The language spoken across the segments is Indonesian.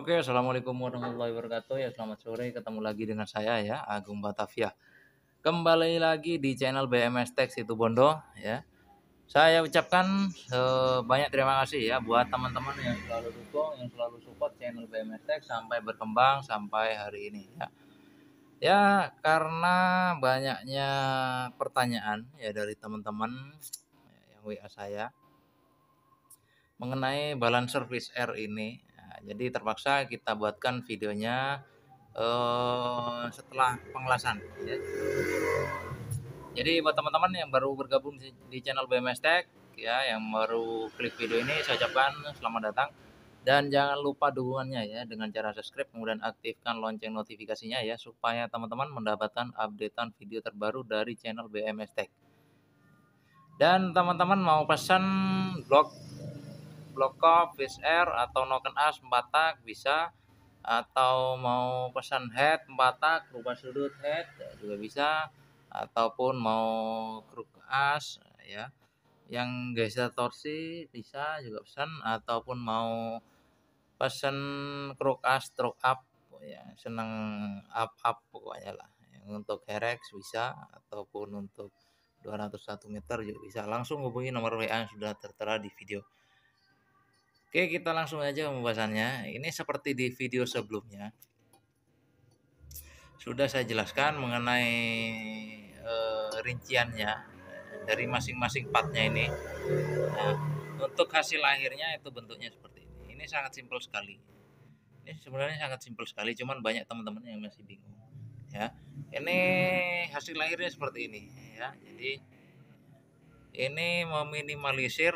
Oke, assalamualaikum warahmatullahi wabarakatuh. Ya, selamat sore. Ketemu lagi dengan saya ya, Agung Batavia. Kembali lagi di channel BMS Tech Situ Bondo ya. Saya ucapkan banyak terima kasih ya buat teman-teman yang selalu dukung, yang selalu support channel BMS Tech sampai berkembang sampai hari ini ya. Ya, karena banyaknya pertanyaan ya dari teman-teman yang WA saya mengenai balancer Fish Air ini. Nah, jadi terpaksa kita buatkan videonya setelah pengelasan ya. Jadi buat teman-teman yang baru bergabung di channel BMS Tech ya, yang baru klik video ini, saya ucapkan selamat datang dan jangan lupa dukungannya ya dengan cara subscribe kemudian aktifkan lonceng notifikasinya ya supaya teman-teman mendapatkan updatean video terbaru dari channel BMS Tech. Dan teman-teman mau pesan blok Fish Air atau Noken As 4 tak bisa, atau mau pesan head 4 tak rubah sudut head juga bisa, ataupun mau kruk as ya yang geser torsi bisa juga pesan, ataupun mau pesan kruk as stroke up ya, seneng up pokoknya lah. Untuk Herex bisa, ataupun untuk 201 meter juga bisa, langsung hubungi nomor WA yang sudah tertera di video. Oke, kita langsung aja pembahasannya. Ini seperti di video sebelumnya sudah saya jelaskan mengenai rinciannya dari masing-masing partnya ini. Nah, untuk hasil akhirnya itu bentuknya seperti ini. Ini sangat simpel sekali. Ini sebenarnya sangat simpel sekali, cuman banyak teman-teman yang masih bingung. Ya, ini hasil akhirnya seperti ini. Ya, jadi ini meminimalisir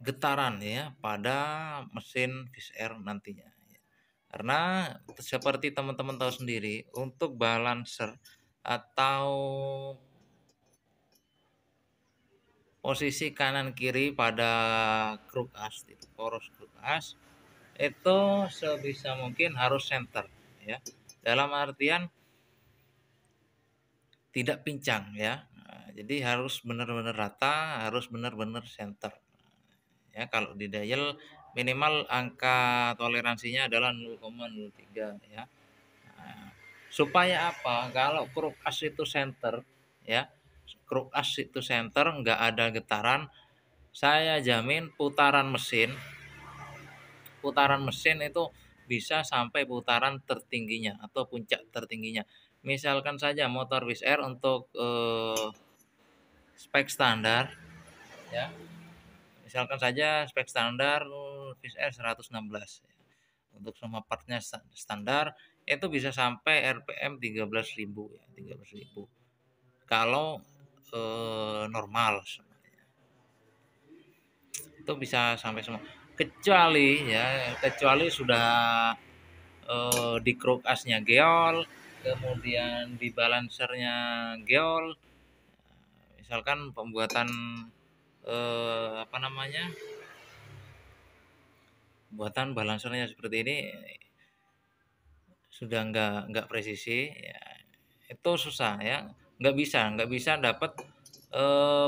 getaran ya pada mesin Fish Air nantinya. Karena seperti teman-teman tahu sendiri, untuk balancer atau posisi kanan kiri pada kruk as itu, poros kruk as itu sebisa mungkin harus center ya. Dalam artian tidak pincang ya. Nah, jadi harus benar-benar rata, harus benar-benar center. Ya, kalau di dial minimal angka toleransinya adalah 0,03 ya. Nah, supaya apa? Kalau kruk as itu center ya, kruk as itu center nggak ada getaran, saya jamin putaran mesin itu bisa sampai putaran tertingginya atau puncak tertingginya. Misalkan saja motor Wizz Air untuk spek standar ya. Misalkan saja spek standar Wizz Air 116 ya. Untuk semua partnya standar itu bisa sampai RPM 13.000 ya, 13.000. Kalau normal itu bisa sampai semua. Kecuali sudah di kruk asnya geol, kemudian di balancernya geol. Misalkan pembuatan buatan balancernya seperti ini sudah nggak presisi ya, itu susah ya, nggak bisa dapat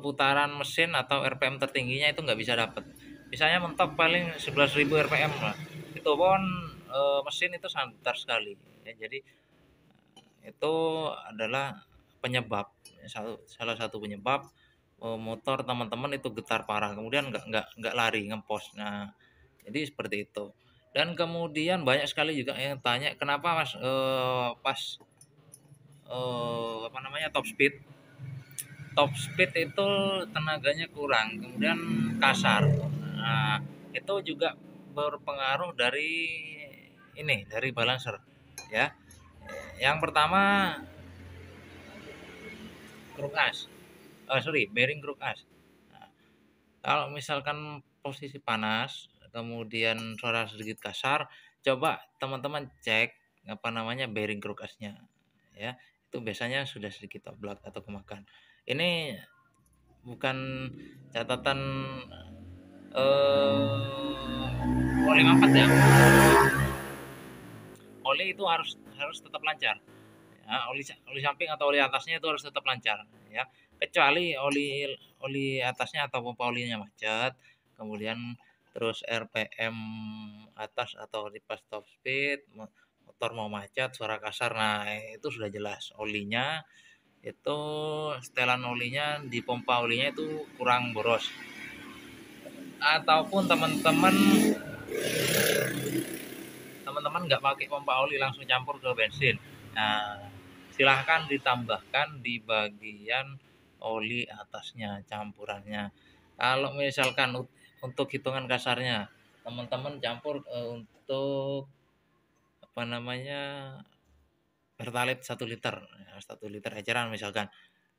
putaran mesin atau RPM tertingginya itu nggak bisa dapat. Misalnya mentok paling 11.000 RPM lah, itu pun mesin itu santer sekali ya. Jadi itu adalah penyebab, salah satu penyebab motor teman-teman itu getar parah, kemudian nggak lari ngempos. Nah, jadi seperti itu. Dan kemudian banyak sekali juga yang tanya kenapa mas pas top speed itu tenaganya kurang, kemudian kasar. Nah, itu juga berpengaruh dari balancer ya. Yang pertama kruk as, bearing kruk as. Nah, kalau misalkan posisi panas, kemudian suara sedikit kasar, coba teman-teman cek bearing kruk asnya ya. Itu biasanya sudah sedikit oblak atau kemakan. Ini bukan catatan oli 4 ya. Oli itu harus tetap lancar. Ya, oli samping atau oli atasnya itu harus tetap lancar ya. Kecuali oli atasnya atau pompa olinya macet, kemudian terus RPM atas atau di pas top speed, motor mau macet, suara kasar. Nah, itu sudah jelas. Olinya itu setelan olinya di pompa olinya itu kurang boros. Ataupun teman-teman nggak pakai pompa oli langsung campur ke bensin. Nah, silahkan ditambahkan di bagian oli atasnya campurannya. Kalau misalkan untuk hitungan kasarnya, teman-teman campur untuk apa namanya pertalite 1 liter, 1 liter eceran misalkan,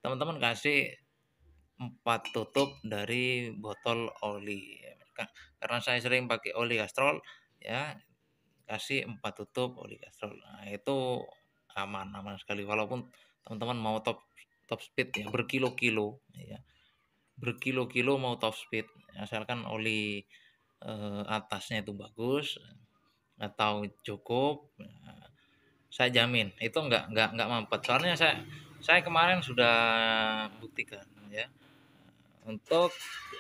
teman-teman kasih 4 tutup dari botol oli. Karena saya sering pakai oli kastrol, ya kasih 4 tutup oli kastrol. Nah, itu aman sekali walaupun teman-teman mau top top speed ya berkilo-kilo ya. Berkilo-kilo mau top speed asalkan oli atasnya itu bagus atau cukup, saya jamin itu nggak mampet. Soalnya saya kemarin sudah buktikan ya. Untuk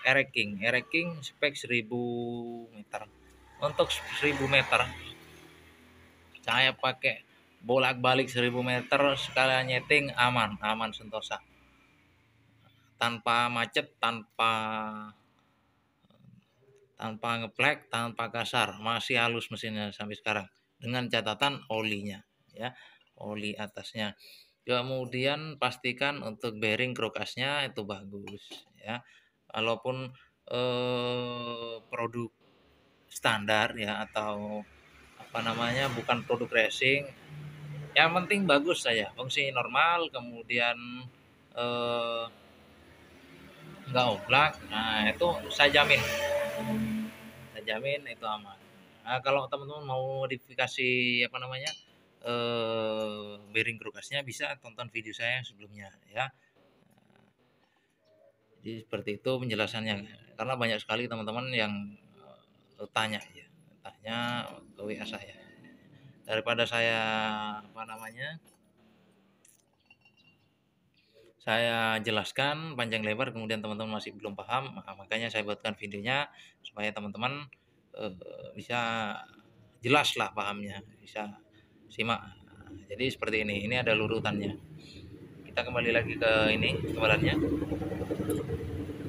ereking spek 1000 meter. Untuk 1000 meter saya pakai bolak-balik 1000 meter sekalian nyeting aman sentosa. Tanpa macet, tanpa ngeplek, tanpa kasar, masih halus mesinnya sampai sekarang. Dengan catatan olinya ya, oli atasnya. Kemudian pastikan untuk bearing krokasnya itu bagus ya. Walaupun produk standar ya atau apa namanya bukan produk racing, yang penting bagus saja, fungsi normal, kemudian eh, nggak oblak. Nah, itu saya jamin itu aman. Nah, kalau teman-teman mau modifikasi apa namanya bearing krukasnya, bisa tonton video saya yang sebelumnya ya. Jadi seperti itu penjelasannya, karena banyak sekali teman-teman yang tanya ke WA saya. Daripada saya apa namanya saya jelaskan panjang lebar kemudian teman-teman masih belum paham, makanya saya buatkan videonya supaya teman-teman eh, bisa jelas lah pahamnya, bisa simak. Jadi seperti ini ada lurutannya. Kita kembali lagi ke ini gambarannya.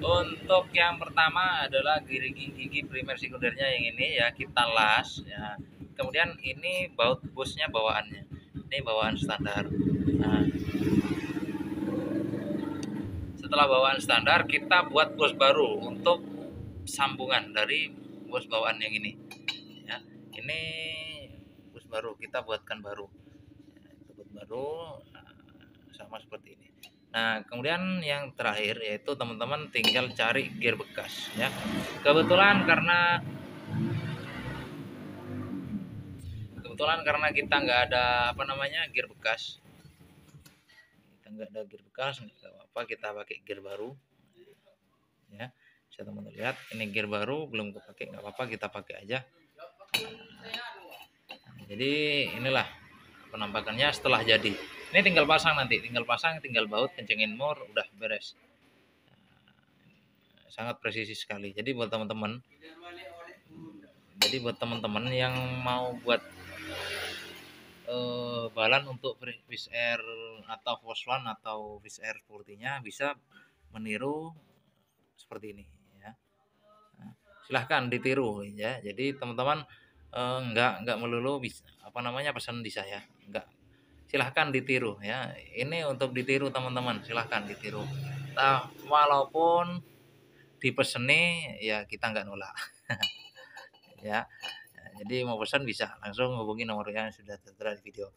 Untuk yang pertama adalah gigi primer sekundernya yang ini ya, kita las ya. Kemudian ini baut busnya bawaannya. Ini bawaan standar. Nah, setelah bawaan standar kita buat bos baru untuk sambungan dari bos bawaan yang ini ya. Ini bos baru kita buatkan baru ya, itu bos baru. Nah, sama seperti ini. Nah, kemudian yang terakhir yaitu teman-teman tinggal cari gear bekas ya. Kebetulan karena kita nggak ada apa namanya gear bekas, nggak apa-apa, kita pakai gear baru ya. Bisa teman-teman lihat ini gear baru belum kepake, nggak apa-apa, kita pakai aja. Nah, jadi inilah penampakannya setelah jadi. Ini tinggal pasang, tinggal baut, kencengin mur, udah beres. Sangat presisi sekali. Jadi buat teman-teman yang mau buat balan untuk Wizz Air atau Force One atau Wizz Air Sportinya, bisa meniru seperti ini ya. Nah, silahkan ditiru ya. Jadi teman-teman nggak melulu apa namanya pesan di saya, nggak, silahkan ditiru ya. Ini untuk ditiru teman-teman, silahkan ditiru. Nah, walaupun dipeseni ya kita nggak nolak ya. Jadi mau pesan bisa langsung hubungi nomor yang sudah tertera di video.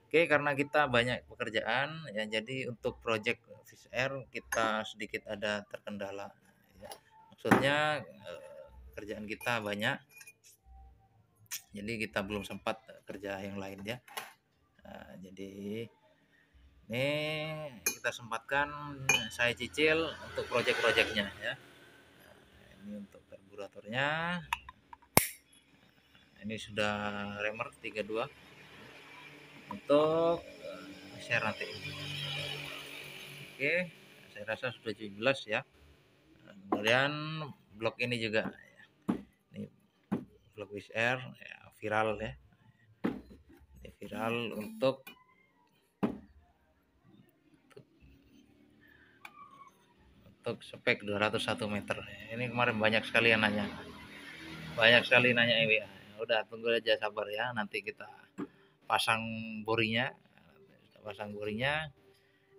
Oke, karena kita banyak pekerjaan ya, jadi untuk project Wizz Air kita sedikit ada terkendala ya. Maksudnya kerjaan kita banyak, jadi kita belum sempat kerja yang lain ya. Nah, jadi ini kita sempatkan saya cicil untuk project-projectnya ya. Nah, ini untuk karburatornya. Ini sudah remer 32 untuk share nanti. Oke, saya rasa sudah jelas ya. Kemudian blog ini juga ya. Ini blog Wizz Air ya, viral ya. Ini viral untuk spek 201 meter. Ini kemarin banyak sekali yang nanya. Banyak sekali nanya EWA. Udah tunggu aja sabar ya, nanti kita pasang borinya. Kita pasang borinya,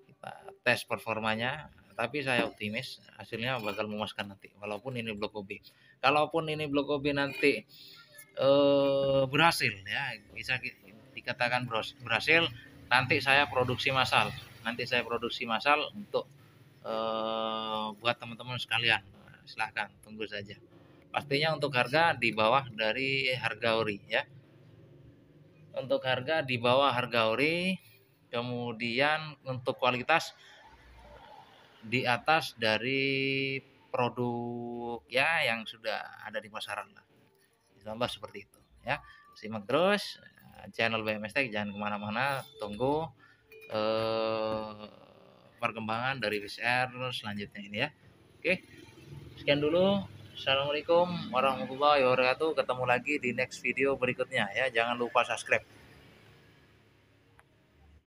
kita tes performanya. Tapi saya optimis hasilnya bakal memuaskan nanti. Walaupun ini blok OB. Kalaupun ini blok OB nanti berhasil ya, bisa dikatakan berhasil, nanti saya produksi massal. Nanti saya produksi massal untuk buat teman-teman sekalian. Silahkan tunggu saja. Pastinya untuk harga di bawah dari harga ori ya. Untuk harga di bawah harga ori, kemudian untuk kualitas di atas dari produk ya yang sudah ada di pasaran lah. Ditambah seperti itu ya. Simak terus channel BMS Tech, jangan kemana-mana, tunggu perkembangan dari Wizz Air selanjutnya ini ya. Oke, sekian dulu. Assalamualaikum warahmatullahi wabarakatuh. Ketemu lagi di next video berikutnya ya. Jangan lupa subscribe.